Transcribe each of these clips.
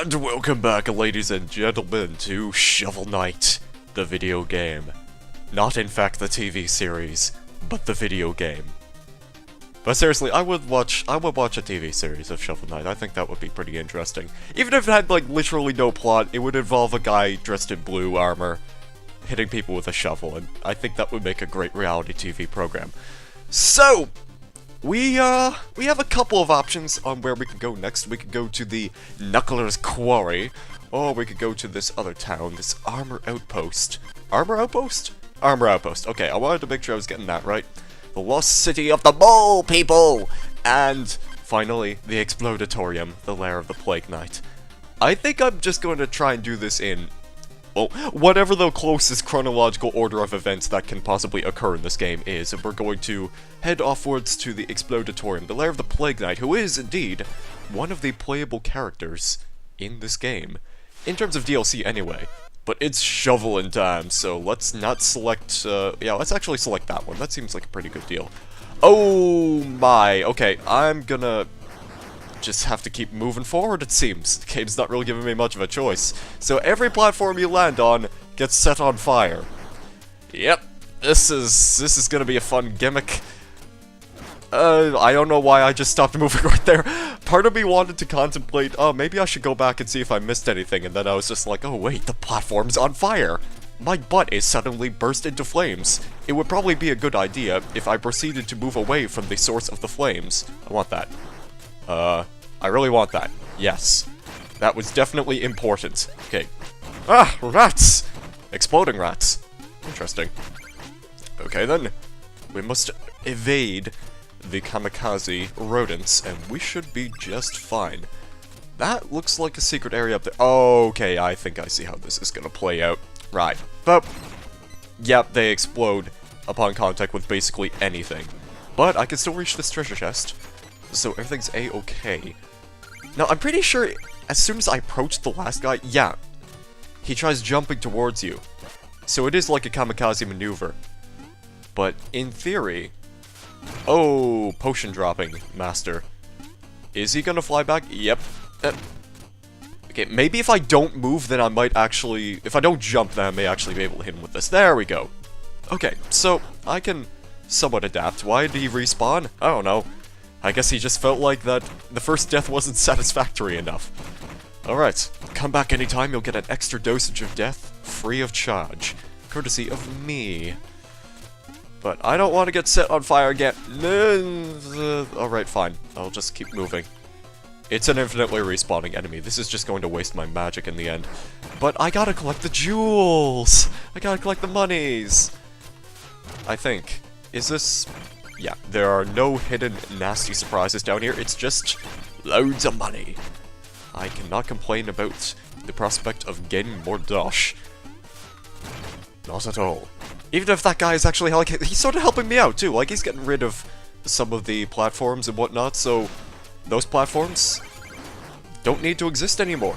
And welcome back, ladies and gentlemen, to Shovel Knight, the video game. Not in fact the TV series, but the video game. But seriously, I would watch a TV series of Shovel Knight. I think that would be pretty interesting. Even if it had, like, literally no plot, it would involve a guy dressed in blue armor, hitting people with a shovel, and I think that would make a great reality TV program. So, we have a couple of options on where we could go next. We could go to the Knuckler's Quarry, or we could go to this other town, this Armor Outpost. Armor Outpost? Armor Outpost. Okay, I wanted to make sure I was getting that right. The Lost City of the Mole People! And, finally, the Explodatorium, the lair of the Plague Knight. I think I'm just going to try and do this in, well, whatever the closest chronological order of events that can possibly occur in this game is, and we're going to head offwards to the Explodatorium, the lair of the Plague Knight, who is, indeed, one of the playable characters in this game. In terms of DLC, anyway. But it's shoveling time, so let's not select, yeah, let's actually select that one. That seems like a pretty good deal. Oh my, okay, I'm gonna just have to keep moving forward, it seems. The game's not really giving me much of a choice. So every platform you land on gets set on fire. Yep, this is gonna be a fun gimmick. I don't know why I just stopped moving right there. Part of me wanted to contemplate, oh, maybe I should go back and see if I missed anything, and then I was just like, oh wait, the platform's on fire! My butt is suddenly burst into flames. It would probably be a good idea if I proceeded to move away from the source of the flames. I want that. I really want that. Yes. That was definitely important. Okay. Ah, rats! Exploding rats. Interesting. Okay then. We must evade the kamikaze rodents, and we should be just fine. That looks like a secret area up there. Okay, I think I see how this is gonna play out. Right. But, yep, they explode upon contact with basically anything. But I can still reach this treasure chest, so everything's A-okay. Now, I'm pretty sure as soon as I approach the last guy, yeah, he tries jumping towards you. So it is like a kamikaze maneuver. But in theory, oh, potion dropping master. Is he gonna fly back? Yep. Okay, maybe if I don't move, then I might actually, if I don't jump, then I may actually be able to hit him with this. There we go. Okay, so I can somewhat adapt. Why did he respawn? I don't know. I guess he just felt like that the first death wasn't satisfactory enough. Alright, come back anytime, you'll get an extra dosage of death, free of charge. Courtesy of me. But I don't want to get set on fire again. Alright, fine. I'll just keep moving. It's an infinitely respawning enemy. This is just going to waste my magic in the end. But I gotta collect the jewels! I gotta collect the monies! I think. Is this... Yeah, there are no hidden nasty surprises down here, it's just loads of money. I cannot complain about the prospect of getting more dosh. Not at all. Even if that guy is actually, like, he's sort of helping me out too, like he's getting rid of some of the platforms and whatnot, so those platforms don't need to exist anymore.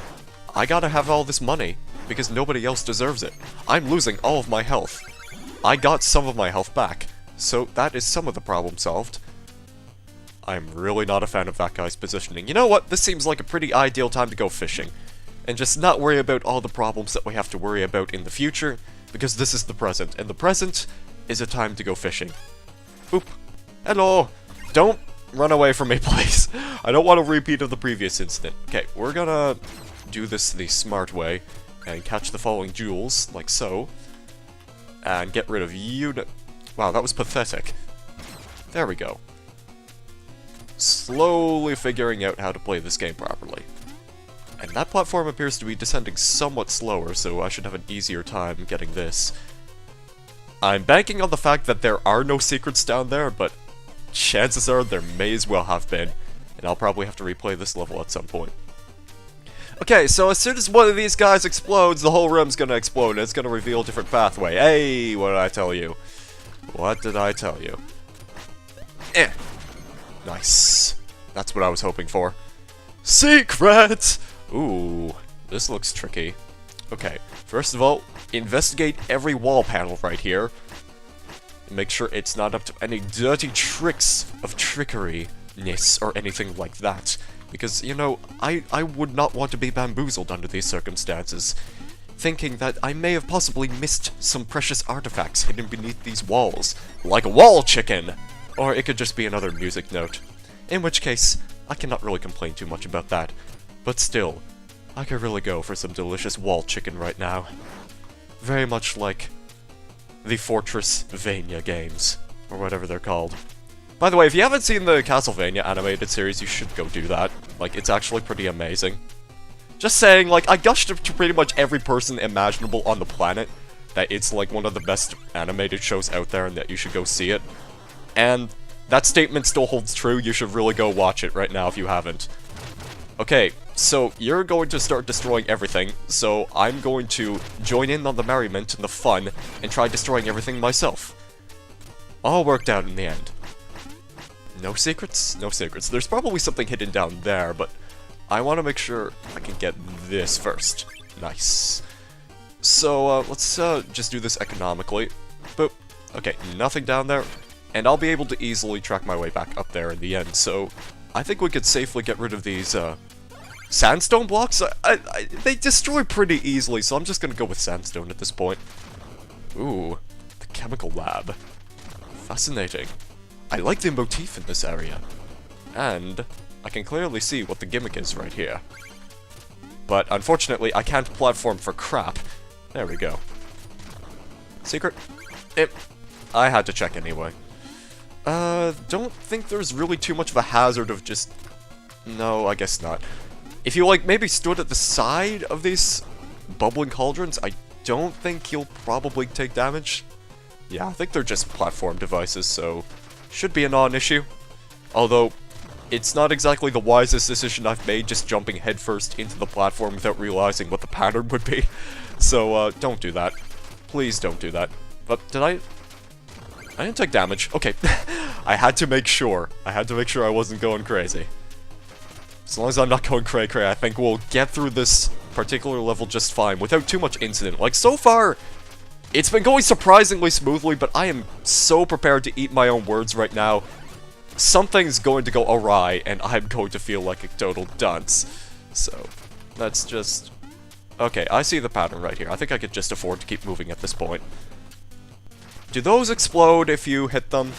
I gotta have all this money, because nobody else deserves it. I'm losing all of my health. I got some of my health back. So, that is some of the problem solved. I'm really not a fan of that guy's positioning. You know what? This seems like a pretty ideal time to go fishing. And just not worry about all the problems that we have to worry about in the future, because this is the present. And the present is a time to go fishing. Oop. Hello! Don't run away from me, please. I don't want a repeat of the previous incident. Okay, we're gonna do this the smart way, and catch the following jewels, like so. And get rid of you. Wow, that was pathetic. There we go. Slowly figuring out how to play this game properly. And that platform appears to be descending somewhat slower, so I should have an easier time getting this. I'm banking on the fact that there are no secrets down there, but chances are there may as well have been. And I'll probably have to replay this level at some point. Okay, so as soon as one of these guys explodes, the whole room's gonna explode, and it's gonna reveal a different pathway. Hey, what did I tell you? What did I tell you? Eh. Nice. That's what I was hoping for. Secret! Ooh, this looks tricky. Okay, first of all, investigate every wall panel right here. And make sure it's not up to any dirty tricks of trickery-ness or anything like that. because, you know, I would not want to be bamboozled under these circumstances, thinking that I may have possibly missed some precious artifacts hidden beneath these walls, like a wall chicken! Or it could just be another music note. In which case, I cannot really complain too much about that. But still, I could really go for some delicious wall chicken right now. Very much like the Fortressvania games, or whatever they're called. By the way, if you haven't seen the Castlevania animated series, you should go do that. Like, it's actually pretty amazing. Just saying, like, I gushed to pretty much every person imaginable on the planet that it's, like, one of the best animated shows out there and that you should go see it. And that statement still holds true. You should really go watch it right now if you haven't. Okay, so you're going to start destroying everything, so I'm going to join in on the merriment and the fun and try destroying everything myself. All worked out in the end. No secrets? No secrets. There's probably something hidden down there, but I want to make sure I can get this first. Nice. So, let's just do this economically. Boop. Okay, nothing down there. And I'll be able to easily track my way back up there in the end, so I think we could safely get rid of these, sandstone blocks? They destroy pretty easily, so I'm just gonna go with sandstone at this point. Ooh, the chemical lab. Fascinating. I like the motif in this area. And I can clearly see what the gimmick is right here. But unfortunately, I can't platform for crap. There we go. Secret? I had to check anyway. Don't think there's really too much of a hazard of just... No, I guess not. If you, like, maybe stood at the side of these bubbling cauldrons, I don't think you'll probably take damage. Yeah, I think they're just platform devices, so should be a non-issue. Although, it's not exactly the wisest decision I've made just jumping headfirst into the platform without realizing what the pattern would be. So, don't do that. Please don't do that. But, did I didn't take damage. Okay. I had to make sure. I had to make sure I wasn't going crazy. As long as I'm not going cray-cray, I think we'll get through this particular level just fine, without too much incident. Like, so far, it's been going surprisingly smoothly, but I am so prepared to eat my own words right now. Something's going to go awry, and I'm going to feel like a total dunce. So, let's just... Okay, I see the pattern right here. I think I could just afford to keep moving at this point. Do those explode if you hit them?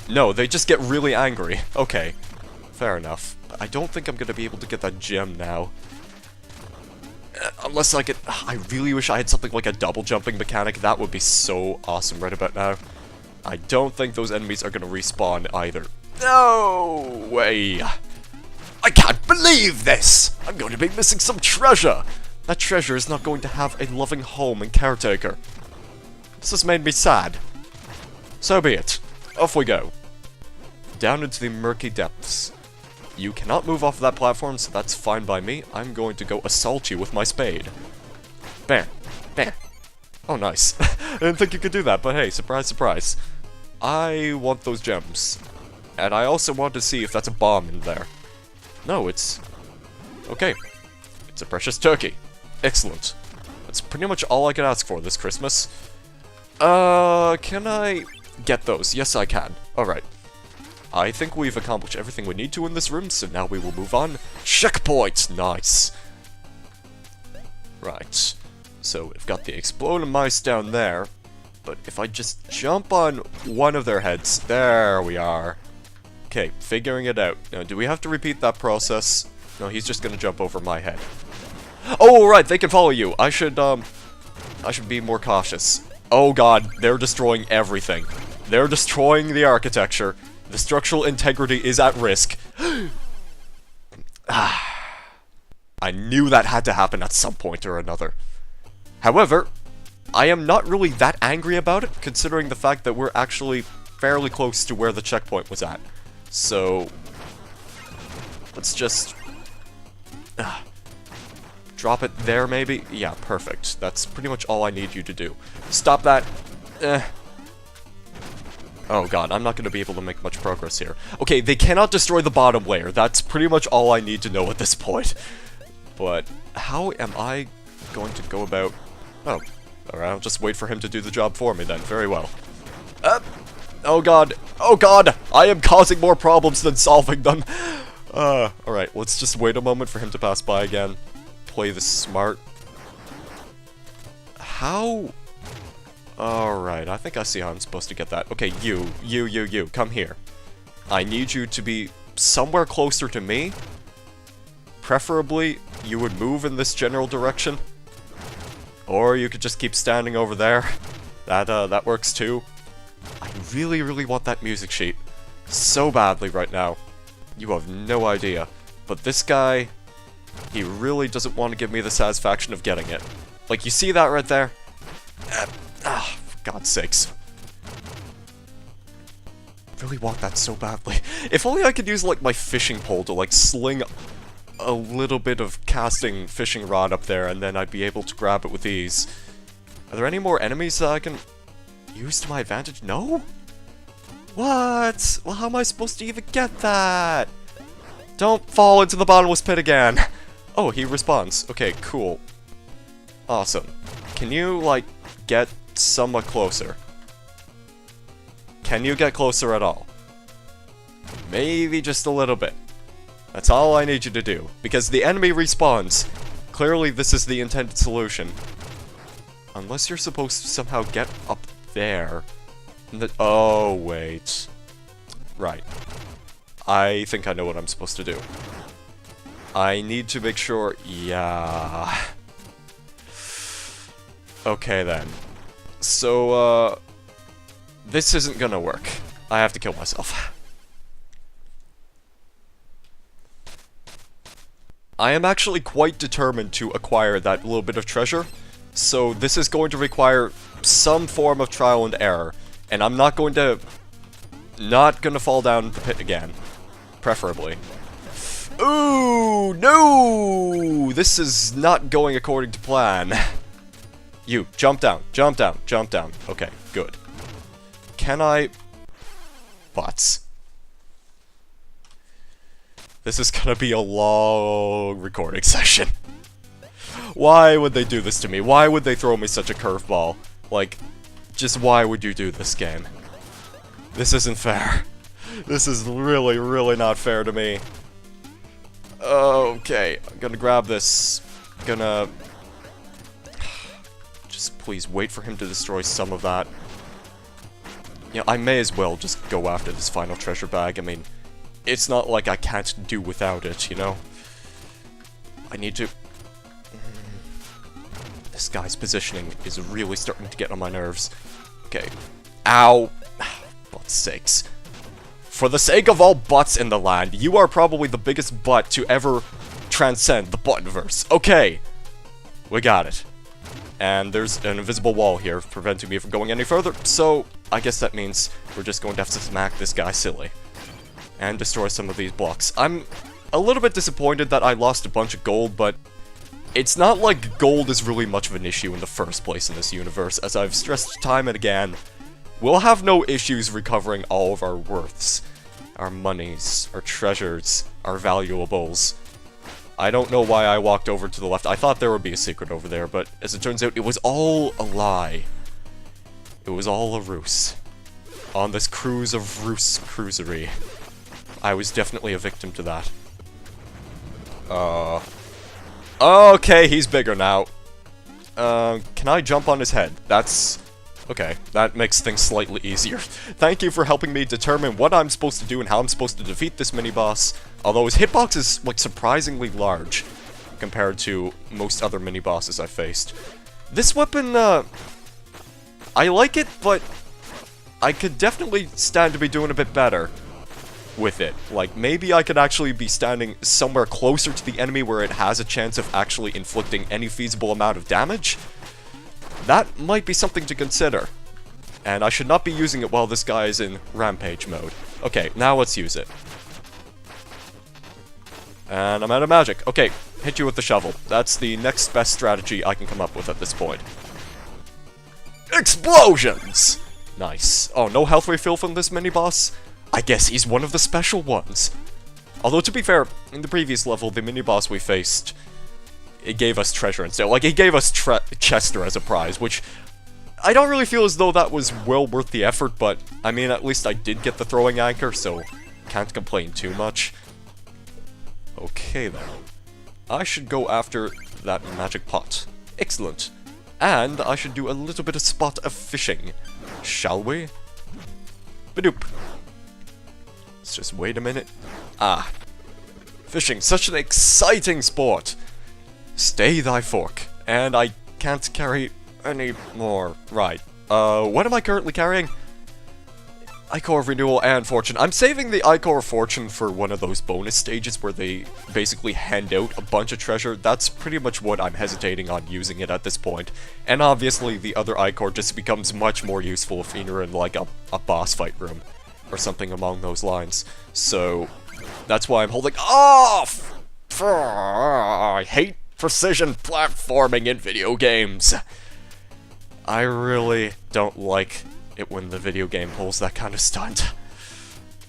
No, they just get really angry. Okay, fair enough. I don't think I'm gonna be able to get that gem now. Unless I get... I really wish I had something like a double jumping mechanic. That would be so awesome right about now. I don't think those enemies are gonna respawn either. No way! I can't believe this! I'm going to be missing some treasure! That treasure is not going to have a loving home and caretaker. This has made me sad. So be it. Off we go. Down into the murky depths. You cannot move off of that platform, so that's fine by me. I'm going to go assault you with my spade. Bam. Bam. Oh, nice. I didn't think you could do that, but hey, surprise, surprise. I want those gems. And I also want to see if that's a bomb in there. No, it's... Okay. It's a precious turkey. Excellent. That's pretty much all I can ask for this Christmas. Can I get those? Yes, I can. Alright. I think we've accomplished everything we need to in this room, so now we will move on. Checkpoint! Nice. Right. So, we've got the exploding mice down there, but if I just jump on one of their heads, there we are. Okay, figuring it out. Now, do we have to repeat that process? No, he's just gonna jump over my head. Oh, right, they can follow you. I should be more cautious. Oh god, they're destroying everything. They're destroying the architecture. The structural integrity is at risk. I knew that had to happen at some point or another. However, I am not really that angry about it, considering the fact that we're actually fairly close to where the checkpoint was at. So, let's just... drop it there, maybe? Yeah, perfect. That's pretty much all I need you to do. Stop that. Oh god, I'm not going to be able to make much progress here. Okay, they cannot destroy the bottom layer. That's pretty much all I need to know at this point. But how am I going to go about... Oh, alright, I'll just wait for him to do the job for me then. Very well. Oh god. Oh god! I am causing more problems than solving them. Alright, let's just wait a moment for him to pass by again. Play this smart. How? Alright, I think I see how I'm supposed to get that. Okay, you, come here. I need you to be somewhere closer to me. Preferably, you would move in this general direction. Or you could just keep standing over there. That works too. I really, really want that music sheet so badly right now. You have no idea. But this guy, he really doesn't want to give me the satisfaction of getting it. Like, you see that right there? For God's sakes. I really want that so badly. If only I could use, like, my fishing pole to, like, sling a little bit of casting fishing rod up there, and then I'd be able to grab it with ease. Are there any more enemies that I can use to my advantage? No? What? Well, how am I supposed to even get that? Don't fall into the bottomless pit again. Oh, he respawns. Okay, cool. Awesome. Can you, like, get somewhat closer? Can you get closer at all? Maybe just a little bit. That's all I need you to do. Because the enemy respawns. Clearly, this is the intended solution. Unless you're supposed to somehow get up there. Oh, wait. Right. I think I know what I'm supposed to do. I need to make sure... Yeah... Okay, then. So, this isn't gonna work. I have to kill myself. I am actually quite determined to acquire that little bit of treasure, so this is going to require some form of trial and error, and I'm not gonna fall down the pit again. Preferably. Ooh, no! This is not going according to plan. You, jump down, jump down, jump down. Okay, good. Can I... Butts. This is gonna be a long recording session. Why would they do this to me? Why would they throw me such a curveball? Like, just why would you do this game? This isn't fair. This is really, really not fair to me. Okay, I'm gonna grab this. Gonna... Just please wait for him to destroy some of that. You know, I may as well just go after this final treasure bag. I mean, it's not like I can't do without it, you know? I need to... This guy's positioning is really starting to get on my nerves. Okay. Ow! Butt's sakes. For the sake of all butts in the land, you are probably the biggest butt to ever transcend the buttonverse. Okay! We got it. And there's an invisible wall here preventing me from going any further, so I guess that means we're just going to have to smack this guy silly. And destroy some of these blocks. I'm a little bit disappointed that I lost a bunch of gold, but it's not like gold is really much of an issue in the first place in this universe. As I've stressed time and again, we'll have no issues recovering all of our worths. Our monies, our treasures, our valuables. I don't know why I walked over to the left. I thought there would be a secret over there, but as it turns out, it was all a lie. It was all a ruse. On this cruise of ruse cruisery. I was definitely a victim to that. Okay, he's bigger now. Can I jump on his head? That's... Okay, that makes things slightly easier. Thank you for helping me determine what I'm supposed to do and how I'm supposed to defeat this mini-boss. Although his hitbox is, like, surprisingly large compared to most other mini-bosses I've faced. This weapon, I like it, but I could definitely stand to be doing a bit better with it. Like, maybe I could actually be standing somewhere closer to the enemy where it has a chance of actually inflicting any feasible amount of damage. That might be something to consider. And I should not be using it while this guy is in rampage mode. Okay, now let's use it. And I'm out of magic. Okay, hit you with the shovel. That's the next best strategy I can come up with at this point. Explosions! Nice. Oh, no health refill from this mini-boss? I guess he's one of the special ones. Although, to be fair, in the previous level, the mini-boss we faced, it gave us treasure instead. Like, it gave us Chester as a prize, which I don't really feel as though that was well worth the effort, but, I mean, at least I did get the throwing anchor, so can't complain too much. Okay then. I should go after that magic pot. Excellent. And I should do a little bit of spot of fishing. Shall we? Badoop. Let's just wait a minute. Ah. Fishing, such an exciting sport! Stay thy fork. And I can't carry any more. Right. What am I currently carrying? Ichor of Renewal and Fortune. I'm saving the Ichor of Fortune for one of those bonus stages where they basically hand out a bunch of treasure. That's pretty much what I'm hesitating on using it at this point. And obviously the other Ichor just becomes much more useful if you're in like a boss fight room or something along those lines. So that's why I'm holding off! I hate precision platforming in video games. I really don't like it when the video game pulls that kind of stunt.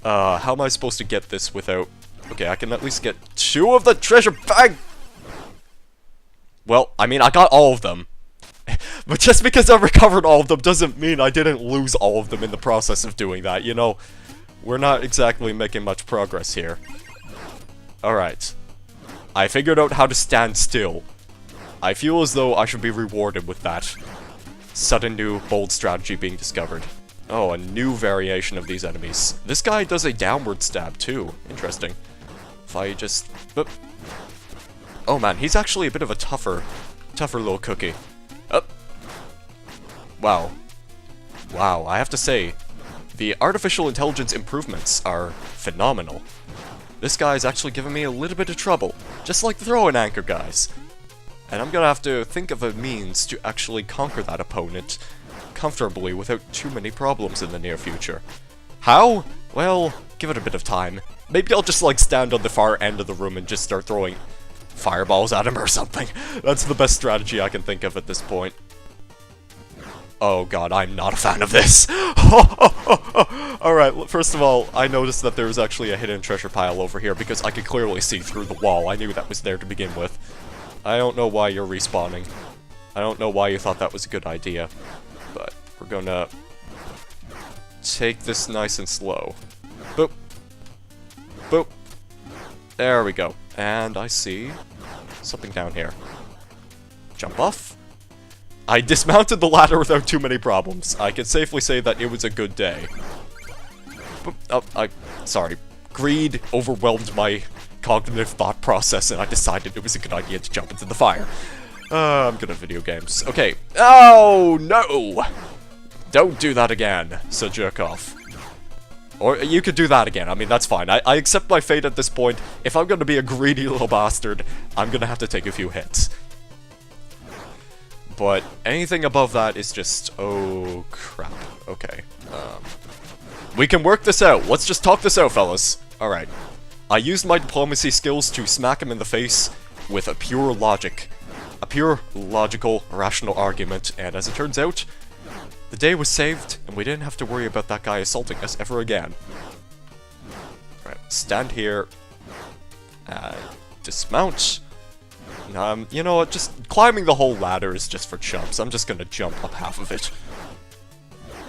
How am I supposed to get this without... Okay, I can at least get 2 of the treasure bag! Well, I mean, I got all of them. But just because I recovered all of them doesn't mean I didn't lose all of them in the process of doing that, you know? We're not exactly making much progress here. Alright. I figured out how to stand still. I feel as though I should be rewarded with that. Sudden new bold strategy being discovered. Oh, a new variation of these enemies. This guy does a downward stab too. Interesting. If I just... Oh man, he's actually a bit of a tougher little cookie. Wow. Wow, I have to say, the artificial intelligence improvements are phenomenal. This guy's actually giving me a little bit of trouble, just like the throw-in anchor guys. And I'm gonna have to think of a means to actually conquer that opponent comfortably without too many problems in the near future. How? Well, give it a bit of time. Maybe I'll just like stand on the far end of the room and just start throwing fireballs at him or something. That's the best strategy I can think of at this point. Oh god, I'm not a fan of this! Alright, first of all, I noticed that there was actually a hidden treasure pile over here because I could clearly see through the wall. I knew that was there to begin with. I don't know why you're respawning. I don't know why you thought that was a good idea. But we're gonna take this nice and slow. Boop. Boop. There we go. And I see something down here. Jump off. I dismounted the ladder without too many problems. I can safely say that it was a good day. Boop. Oh, sorry. Greed overwhelmed my cognitive thought process, and I decided it was a good idea to jump into the fire. I'm good at video games. Okay. Oh, no! Don't do that again, so jerk off. Or you could do that again. I mean, that's fine. I accept my fate at this point. If I'm gonna be a greedy little bastard, I'm gonna have to take a few hits. But anything above that is just... Oh, crap. Okay. We can work this out. Let's just talk this out, fellas. Alright. I used my diplomacy skills to smack him in the face with a pure logic. A pure, logical, rational argument, and as it turns out, the day was saved, and we didn't have to worry about that guy assaulting us ever again. Right, stand here. Dismount. You know what, just climbing the whole ladder is just for chumps. I'm just gonna jump up half of it.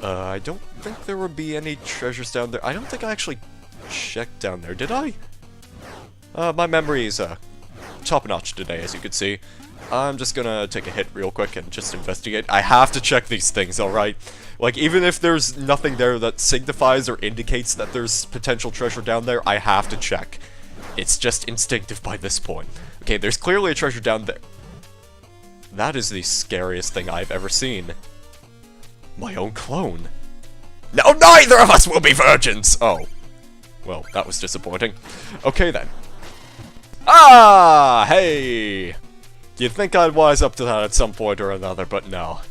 I don't think there would be any treasures down there. I don't think I actually checked down there, did I? My memory is, top-notch today, as you can see. I'm just gonna take a hit real quick and just investigate. I have to check these things, alright? Like, even if there's nothing there that signifies or indicates that there's potential treasure down there, I have to check. It's just instinctive by this point. Okay, there's clearly a treasure down there. That is the scariest thing I've ever seen. My own clone. No, neither of us will be virgins! Oh. Well, that was disappointing. Okay, then. Ah, hey! You'd think I'd wise up to that at some point or another, but no.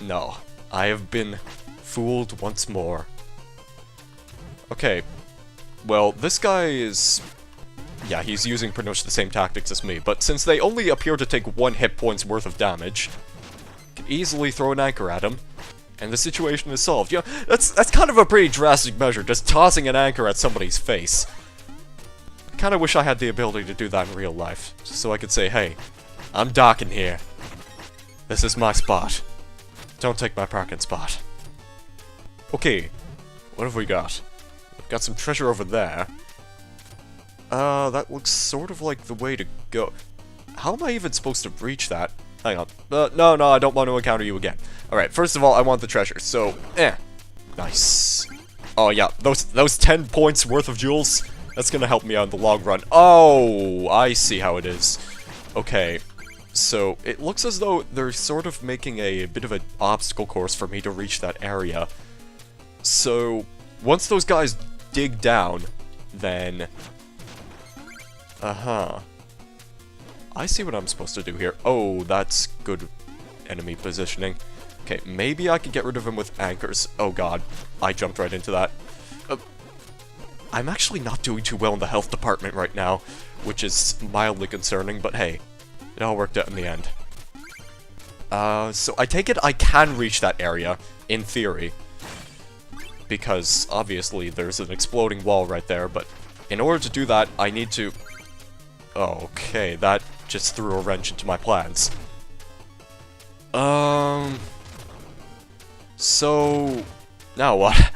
No. I have been fooled once more. Okay. Well, this guy is... Yeah, he's using pretty much the same tactics as me, but since they only appear to take 1 hit point's worth of damage, I can easily throw an anchor at him, and the situation is solved. You know, that's kind of a pretty drastic measure, just tossing an anchor at somebody's face. I kinda wish I had the ability to do that in real life, just so I could say, hey, I'm docking here. This is my spot. Don't take my parking spot. Okay, what have we got? We've got some treasure over there. That looks sort of like the way to go. How am I even supposed to reach that? Hang on. No, I don't want to encounter you again. Alright, first of all, I want the treasure, so, Nice. Oh, yeah, those 10 points worth of jewels, that's gonna help me out in the long run. Oh, I see how it is. Okay, so it looks as though they're sort of making a bit of an obstacle course for me to reach that area. So, once those guys dig down, then... I see what I'm supposed to do here. Oh, that's good enemy positioning. Okay, maybe I can get rid of him with anchors. Oh god, I jumped right into that. I'm actually not doing too well in the health department right now, which is mildly concerning, but hey, it all worked out in the end. So I take it I can reach that area, in theory, because obviously there's an exploding wall right there, but in order to do that, I need to... Okay, that just threw a wrench into my plans. So... Now what?